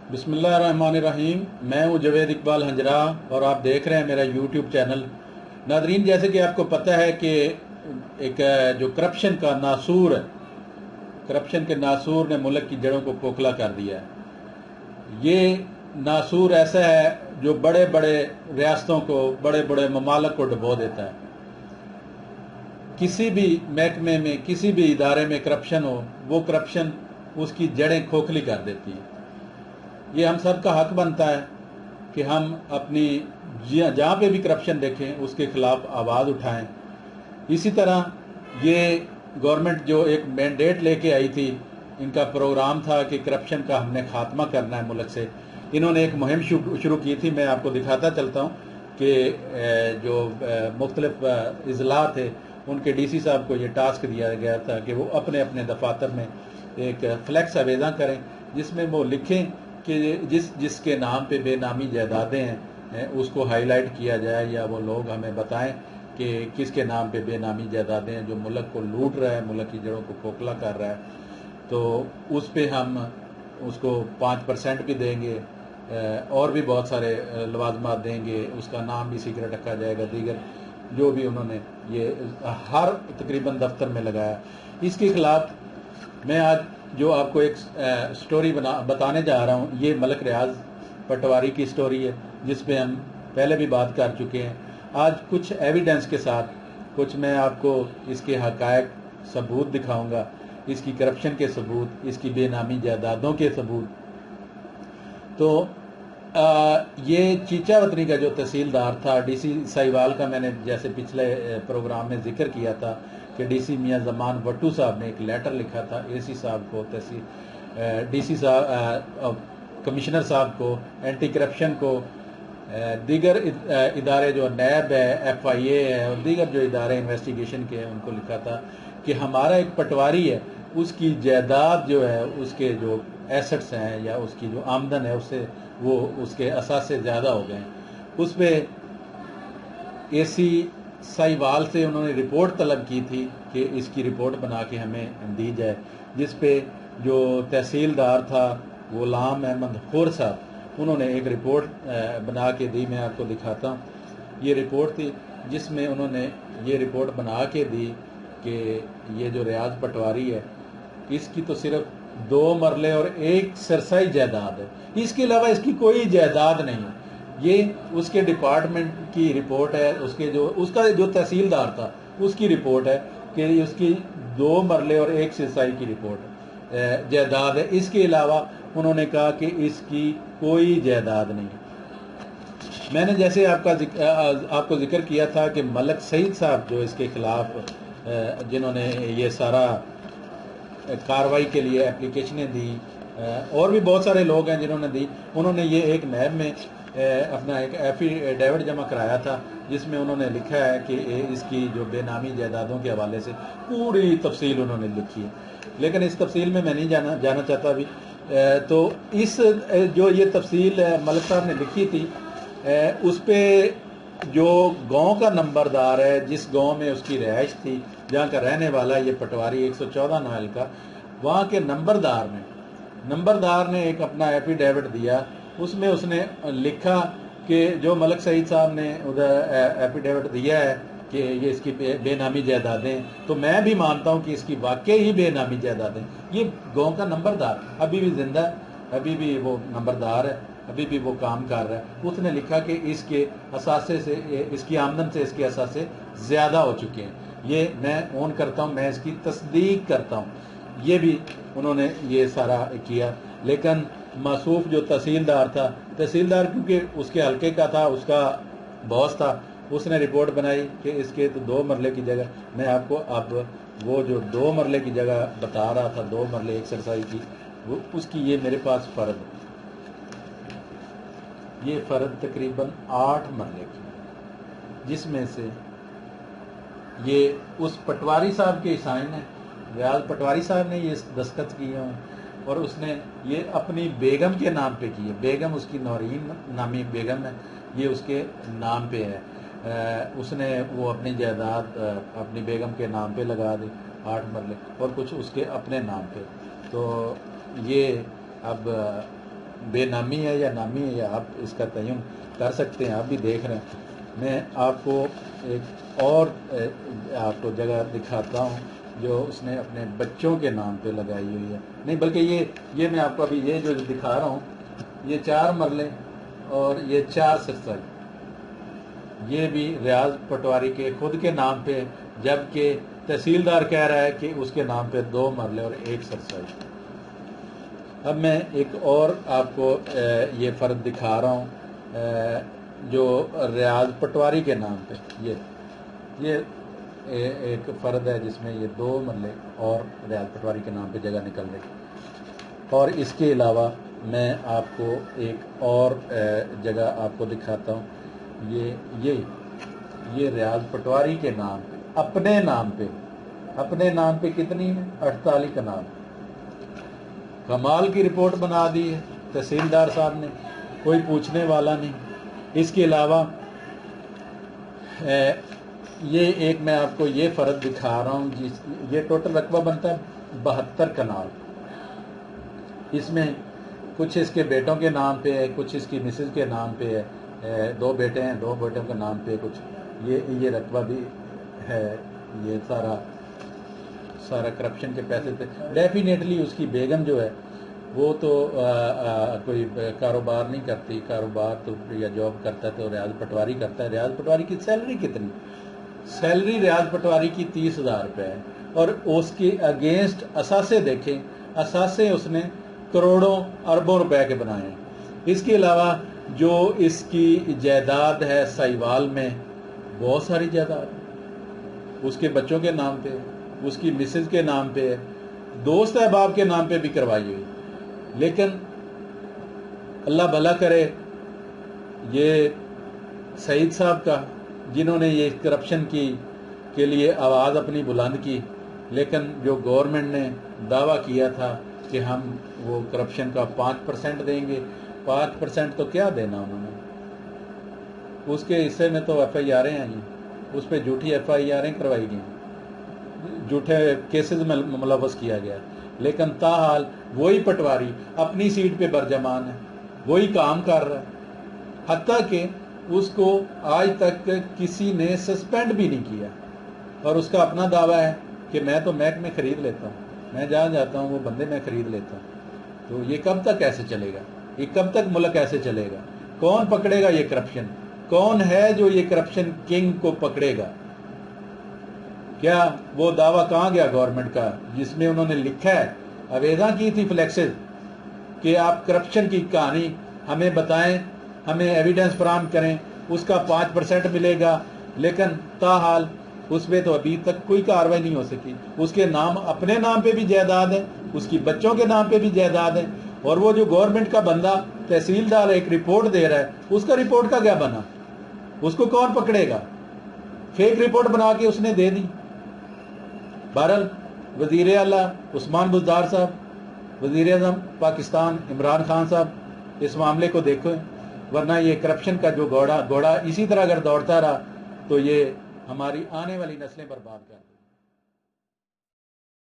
बिस्मिल्लाहिर्रहमानिर्रहीम। मैं हूँ जवेद इकबाल हंजरा और आप देख रहे हैं मेरा यूट्यूब चैनल। नादरीन, जैसे कि आपको पता है कि एक जो करप्शन का नासूर है, करप्शन के नासूर ने मुल्क की जड़ों को खोखला कर दिया है। ये नासूर ऐसा है जो बड़े बड़े रियासतों को, बड़े बड़े ममालिक को डुबो देता है। किसी भी महकमे में, किसी भी इदारे में करप्शन हो, वो करप्शन उसकी जड़ें खोखली कर देती है। ये हम सब का हक बनता है कि हम अपनी जहाँ पे भी करप्शन देखें उसके खिलाफ आवाज़ उठाएं। इसी तरह ये गवर्नमेंट जो एक मैंडेट लेके आई थी, इनका प्रोग्राम था कि करप्शन का हमने खात्मा करना है मुल्क से। इन्होंने एक मुहिम शुरू की थी। मैं आपको दिखाता चलता हूँ कि जो मुख्तलिफ अजला थे उनके डीसी साहब को ये टास्क दिया गया था कि वो अपने अपने दफातर में एक फ्लैक्स आवेदन करें जिसमें वो लिखें कि जिसके नाम पे बेनामी जायदादें हैं उसको हाईलाइट किया जाए, या वो लोग हमें बताएं कि किसके नाम पे बेनामी जायदादें हैं जो मुल्क को लूट रहा है, मुल्क की जड़ों को खोखला कर रहा है। तो उस पे हम उसको 5% भी देंगे और भी बहुत सारे लवाजमात देंगे। उसका भी भी सीक्रेट रखा जाएगा। दीगर जो भी उन्होंने ये हर तकरीबन दफ्तर में लगाया। इसके खिलाफ मैं आज जो आपको एक स्टोरी बताने जा रहा हूँ, ये मलक रियाज पटवारी की स्टोरी है जिस पे हम पहले भी बात कर चुके हैं। आज कुछ एविडेंस के साथ कुछ मैं आपको इसके हकायक सबूत दिखाऊंगा, इसकी करप्शन के सबूत, इसकी बेनामी जायदादों के सबूत। तो ये चीचा वतनी का जो तहसीलदार था, डीसी साहिवाल का, मैंने जैसे पिछले प्रोग्राम में जिक्र किया था कि डीसी मियां जमान भट्टू साहब ने एक लेटर लिखा था एसी साहब को, डीसी साहब, कमिश्नर साहब को, एंटी करप्शन को, दीगर इदारे जो नैब है, FIA है और दीगर जो इदारे इन्वेस्टिगेशन के हैं उनको लिखा था कि हमारा एक पटवारी है, उसकी जायदाद जो है, उसके जो एसेट्स हैं या उसकी जो आमदन है उससे वो उसके असासे ज़्यादा हो गए हैं। उस पर एसी साहिवाल से उन्होंने रिपोर्ट तलब की थी कि इसकी रिपोर्ट बना के हमें दी जाए, जिस पे जो तहसीलदार था गुलाम अहमद खोर साहब, उन्होंने एक रिपोर्ट बना के दी। मैं आपको दिखाता हूँ। ये रिपोर्ट थी जिसमें उन्होंने ये रिपोर्ट बना के दी कि ये जो रियाज पटवारी है इसकी तो सिर्फ 2 मरले और 1 सरसाई जायदाद है, इसके अलावा इसकी कोई जायदाद नहीं है। ये उसके डिपार्टमेंट की रिपोर्ट है, उसका जो तहसीलदार था उसकी रिपोर्ट है कि उसकी 2 मरले और 1 सरसाई की रिपोर्ट जायदाद है। इसके अलावा उन्होंने कहा कि इसकी कोई जायदाद नहीं है। मैंने जैसे आपको जिक्र किया था कि मलक सईद साहब जो इसके खिलाफ जिन्होंने ये सारा कार्रवाई के लिए एप्लीकेशनें दी, और भी बहुत सारे लोग हैं जिन्होंने दी, उन्होंने ये एक नैब में अपना एक एफिडेविट जमा कराया था जिसमें उन्होंने लिखा है कि इसकी जो बेनामी जायदादों के हवाले से पूरी तफसील उन्होंने लिखी है। लेकिन इस तफसील में मैं नहीं जाना चाहता अभी। तो इस जो ये तफसील मलिक साहब ने लिखी थी, उस पर जो गांव का नंबरदार है, जिस गांव में उसकी रिहाइश थी, जहाँ का रहने वाला ये पटवारी 114 नोएल का, वहाँ के नंबरदार ने एक अपना एफिडेविट दिया। उसमें उसने लिखा कि जो मलक सईद साहब ने उधर एफिडेविट दिया है कि ये इसकी बेनामी जायदादें, तो मैं भी मानता हूँ कि इसकी वाकई ही बेनामी जायदादें। ये गांव का नंबरदार अभी भी जिंदा है, अभी भी वो नंबरदार है, अभी भी वो काम कर रहा है। उसने लिखा कि इसके असासे से, इसकी आमदन से इसके असासे ज़्यादा हो चुके हैं। ये मैं ऑन करता हूँ, मैं इसकी तस्दीक करता हूँ। ये भी उन्होंने ये सारा किया। लेकिन मासूफ जो तहसीलदार क्योंकि उसके हल्के का था, उसका बॉस था, उसने रिपोर्ट बनाई कि इसके तो 2 मरले की जगह, मैं आपको अब वो जो 2 मरले की जगह बता रहा था, 2 मरले 1 सरसाई की, वो उसकी ये मेरे पास फ़र्द है। ये फ़र्द तकरीबन 8 मरले की, जिसमें से ये उस पटवारी साहब के साइन है, रियाज पटवारी साहब ने ये दस्तखत किए हैं और उसने ये अपनी बेगम के नाम पे की है। बेगम उसकी नौरीन नामी बेगम है, ये उसके नाम पे है। उसने वो अपनी जायदाद अपनी बेगम के नाम पे लगा दी 8 मरले, और कुछ उसके अपने नाम पे। तो ये अब بے نامی ہے یا نامی ہے، یا آپ اس کا تعین کر سکتے ہیں، آپ بھی دیکھ رہے ہیں۔ میں آپ کو ایک اور آپ کو جگہ دکھاتا ہوں جو اس نے اپنے بچوں کے نام پہ لگائی ہوئی ہے، نہیں بلکہ یہ میں آپ کو ابھی یہ جو دکھا رہا ہوں، یہ 4 مرلے اور یہ 4 سرسائی، یہ بھی ریاض پٹواری کے خود کے نام پہ، جبکہ تحصیلدار کہہ رہا ہے کہ اس کے نام پہ 2 مرلے اور 1 سرسائی۔ اب میں ایک اور آپ کو یہ فرد دکھا رہا ہوں جو ریاض پٹواری کے نام پہ، یہ ایک فرد ہے جس میں یہ 2 مرلے اور ریاض پٹواری کے نام پہ جگہ نکل رہی۔ اور اس کے علاوہ میں آپ کو ایک اور جگہ آپ کو دکھاتا ہوں، یہ ریاض پٹواری کے نام پہ اپنے نام پہ کتنی ہے؟ 48 کنال۔ کمال کی رپورٹ بنا دی ہے تحصیلدار صاحب نے، کوئی پوچھنے والا نہیں۔ اس کے علاوہ یہ ایک میں آپ کو یہ فرد دکھا رہا ہوں، یہ ٹوٹل رقبہ بنتا ہے 72 کنال۔ اس میں کچھ اس کے بیٹوں کے نام پہ ہے، کچھ اس کی مسز کے نام پہ ہے، 2 بیٹے ہیں، 2 بیٹوں کے نام پہ کچھ یہ رقبہ بھی ہے۔ یہ سارا کرپشن کے پیسے تھے۔ ڈیفینیٹلی اس کی بیگم جو ہے وہ تو کوئی کاروبار نہیں کرتی، کاروبار تو یا جاب کرتا ہے تو ریاض پٹواری کرتا ہے۔ ریاض پٹواری کی سیلری کتنی؟ سیلری ریاض پٹواری کی 30,000 روپے ہے، اور اس کے اگینسٹ اثاثے دیکھیں، اثاثے اس نے کروڑوں اربوں روپے کے بنائے ہیں۔ اس کے علاوہ جو اس کی جائیداد ہے سائیوال میں، بہت ساری جائیداد ہے، اس کے بچوں کے نام پہ، اس کی مسز کے نام پہ، دوست احباب کے نام پہ بھی کروائی ہوئی۔ لیکن اللہ بھلا کرے یہ سعید صاحب کا، جنہوں نے یہ کرپشن کے لیے آواز اپنی بلند کی، لیکن جو گورنمنٹ نے دعویٰ کیا تھا کہ ہم وہ کرپشن کا 5% دیں گے، 5% تو کیا دینا انہوں نے، اس کے حصے میں تو FIR ہیں، اس پہ جھوٹی FIR کروائی گئی، جھوٹے کیسز میں ملوث کیا گیا، لیکن تاحال وہی پٹواری اپنی سیٹ پہ برجمان ہے، وہی کام کر رہا ہے، حتیٰ کہ اس کو آج تک کسی نے سسپینڈ بھی نہیں کیا، اور اس کا اپنا دعویٰ ہے کہ میں تو محکمے خرید لیتا ہوں، میں جہاں جاتا ہوں وہ بندے میں خرید لیتا ہوں۔ تو یہ کب تک ایسے چلے گا؟ یہ کب تک ملک ایسے چلے گا؟ کون پکڑے گا یہ کرپشن؟ کون ہے جو یہ کرپشن کنگ کو پکڑے گا؟ کیا وہ دعویٰ کہاں گیا گورنمنٹ کا جس میں انہوں نے لکھا ہے، آویزاں کی تھی فلیکسز، کہ آپ کرپشن کی کہانی ہمیں بتائیں، ہمیں ایویڈنس فراہم کریں، اس کا 5% ملے گا، لیکن تاحال اس پہ تو ابھی تک کوئی کارروائی نہیں ہو سکی۔ اس کے نام، اپنے نام پہ بھی جائیداد ہے، اس کی بچوں کے نام پہ بھی جائیداد ہے، اور وہ جو گورنمنٹ کا بندہ تحصیلدار ایک رپورٹ دے رہا ہے، اس کا رپورٹ کا کیا بنا؟ اس کو کون پکڑے گا؟ فیک رپورٹ بنا کے اس نے دے دی۔ بہرحال وزیر اعلیٰ عثمان بزدار صاحب، وزیر اعظم پاکستان عمران خان صاحب اس معاملے کو دیکھیں، ورنہ یہ کرپشن کا جو گھوڑا اسی طرح اگر دوڑتا رہا تو یہ ہماری آنے والی نسلیں برباد کر